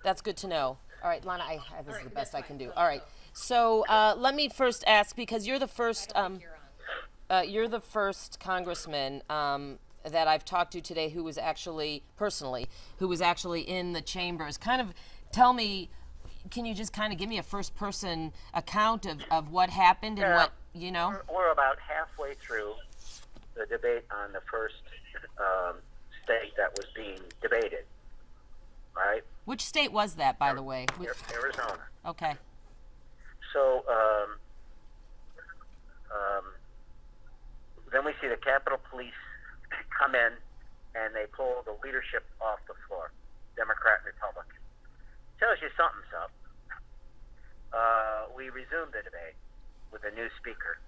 That's good to know. All right, Lana, this is the best I can do. All right. So let me first ask, because you're the first congressman that I've talked to today who was actually, personally, who was actually in the chambers. Kind of tell me, can you just kind of give me a first person account of what happened and what, you know? We're about halfway through the debate on the first state that was being debated, right? Which state was that, by the way? Arizona. Okay. So then we see the Capitol Police come in and they pull the leadership off the floor, Democrat and Republican. Tells you something's up. We resume the debate with a new speaker.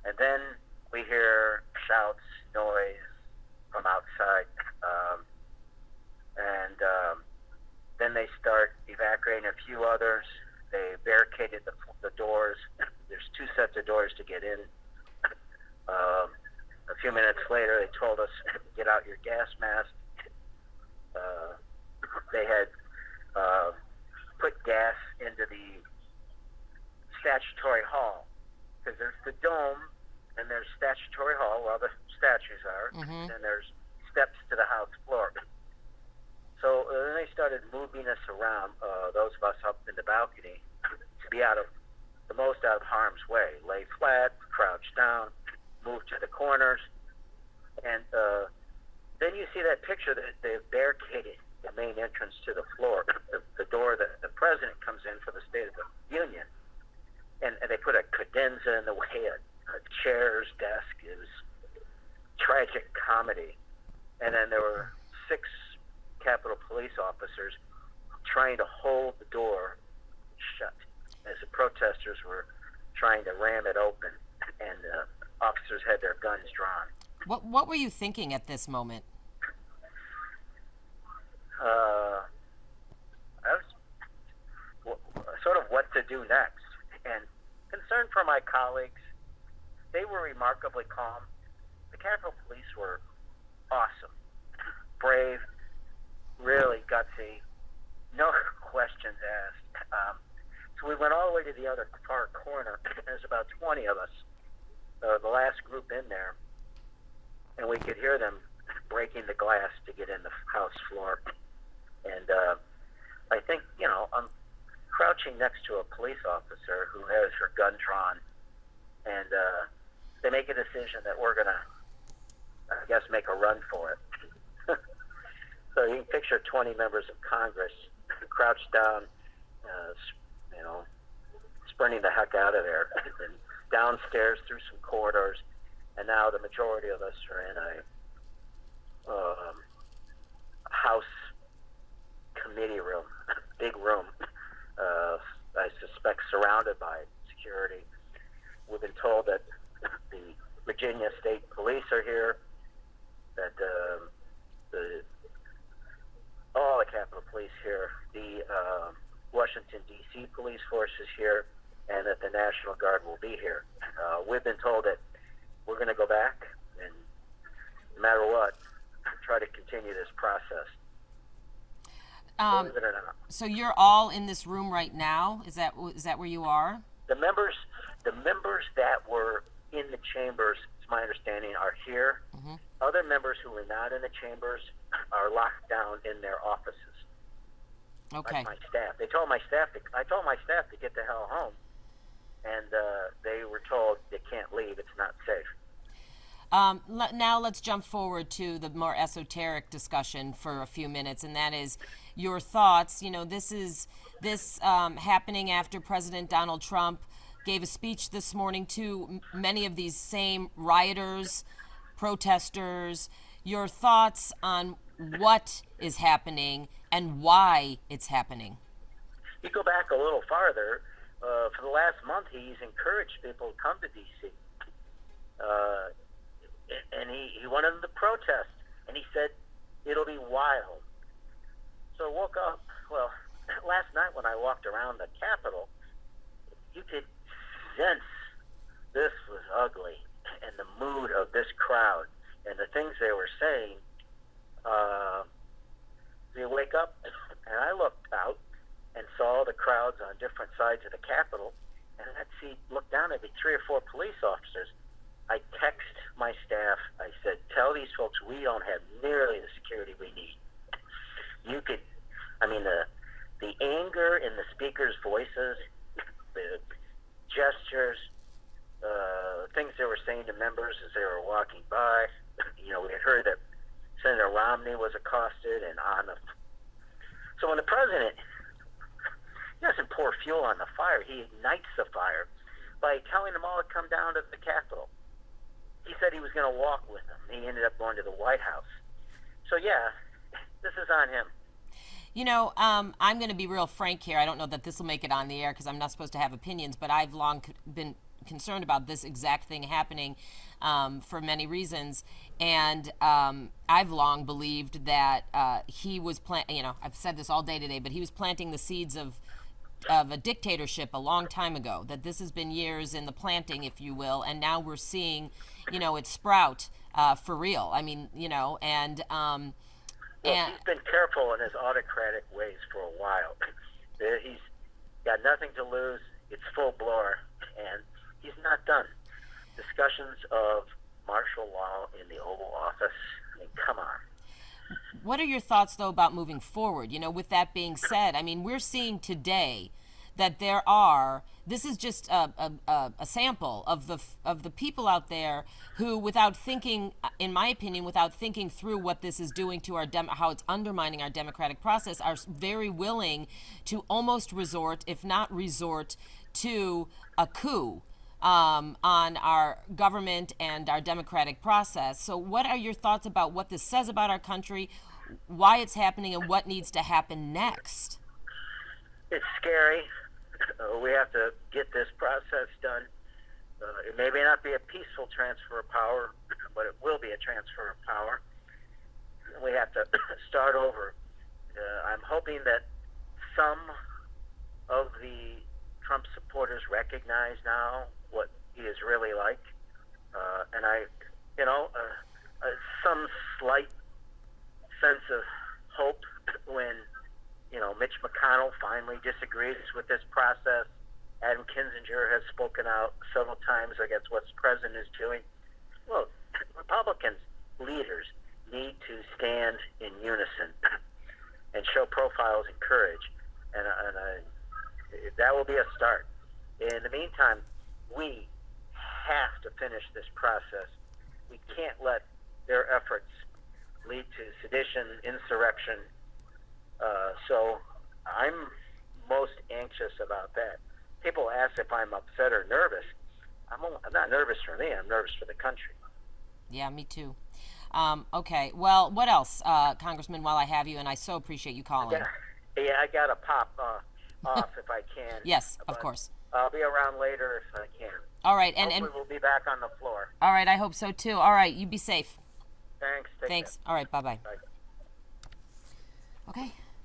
And then we hear shouts, noise from outside. Then they start evacuating a few others. They barricaded the doors. There's two sets of doors to get in. A few minutes later, they told us, get out your gas mask. They had put gas into the statutory hall, because there's the dome and there's statutory hall where all the statues are, and there's steps to the House floor. So then they started moving us around, those of us up in the balcony, to be the most out of harm's way. Lay flat, crouch down, move to the corners, and then you see that picture that they've barricaded the main entrance to the floor, the door that the president comes in for the State of the Union, and they put a cadenza in the way, a chair's desk. It was tragic comedy. And then there were 6 Capitol Police officers trying to hold the door shut as the protesters were trying to ram it open, and officers had their guns drawn. What were you thinking at this moment? I was sort of what to do next, and concerned for my colleagues. They were remarkably calm. The Capitol Police were awesome, brave, really gutsy, no questions asked. So we went all the way to the other far corner. There's about 20 of us, the last group in there, and we could hear them breaking the glass to get in the House floor. And I think, I'm crouching next to a police officer who has her gun drawn, and they make a decision that we're going to, I guess, make a run for it. So you can picture 20 members of Congress crouched down, sprinting the heck out of there, and downstairs through some corridors, and now the majority of us are in a House committee room, big room, I suspect surrounded by security. We've been told that the Virginia State Police are here, that all the Capitol Police here, the Washington, D.C. police force is here, and that the National Guard will be here. We've been told that we're going to go back and, no matter what, try to continue this process. Believe it or not. So you're all in this room right now? Is that where you are? The members that were in the chambers, it's my understanding, are here. Mm-hmm. Other members who were not in the chambers are locked down in their offices. Okay. Like my staff. I told my staff to get the hell home, and they were told they can't leave. It's not safe. Now let's jump forward to the more esoteric discussion for a few minutes, and that is your thoughts. This happening after President Donald Trump gave a speech this morning to many of these same rioters, protesters. Your thoughts on what is happening and why it's happening? You go back a little farther. For the last month, he's encouraged people to come to D.C. And he wanted them to protest, and he said it'll be wild. So I woke up, last night when I walked around the Capitol, you could sense this was ugly, and the mood of this crowd, and the things they were saying. You wake up, and I looked out, the crowds on different sides of the Capitol, and I'd look down at me, 3 or 4 police officers. I text my staff. I said, tell these folks we don't have nearly the security we need. You could, I mean, the anger in the speakers' voices, the gestures, things they were saying to members as they were walking by. You know, we had heard that Senator Romney was accosted and on the. So when the president, he doesn't pour fuel on the fire, he ignites the fire by telling them all to come down to the Capitol. He said he was going to walk with them. He ended up going to the White House. So yeah, this is on him. You know, I'm going to be real frank here. I don't know that this will make it on the air because I'm not supposed to have opinions, but I've long been concerned about this exact thing happening for many reasons. And I've long believed that he was I've said this all day today, but he was planting the seeds of a dictatorship a long time ago, that this has been years in the planting, if you will, and now we're seeing, it sprout for real. I mean, and he's been careful in his autocratic ways for a while. He's got nothing to lose. It's full blower, and he's not done. Discussions of martial law in the Oval Office. I mean, come on. What are your thoughts, though, about moving forward? With that being said, I mean, we're seeing today that this is just a sample of the people out there who, without thinking, in my opinion, without thinking through what this is doing to how it's undermining our democratic process, are very willing to almost resort, if not resort, to a coup on our government and our democratic process. So what are your thoughts about what this says about our country, why it's happening, and what needs to happen next? It's scary. We have to get this process done. It may not be a peaceful transfer of power, but it will be a transfer of power. We have to start over. I'm hoping that some of the Trump supporters recognize now what he is really like, and some slight sense of hope when Mitch McConnell finally disagrees with this process. Adam Kinzinger has spoken out several times against what the president is doing. Well, Republicans leaders need to stand in unison and show profiles and courage, and that will be a start. In the meantime, we have to finish this process. We can't let their efforts lead to sedition, insurrection. So I'm most anxious about that. People ask if I'm upset or nervous. I'm not nervous for me. I'm nervous for the country. Yeah, me too. Okay. Well, what else, Congressman, while I have you, and I so appreciate you calling. I got to pop off if I can. Yes, of course. I'll be around later if I can. All right. Hopefully we'll be back on the floor. All right. I hope so, too. All right. You be safe. Thanks. Thanks. All right. Bye-bye. Bye. Okay.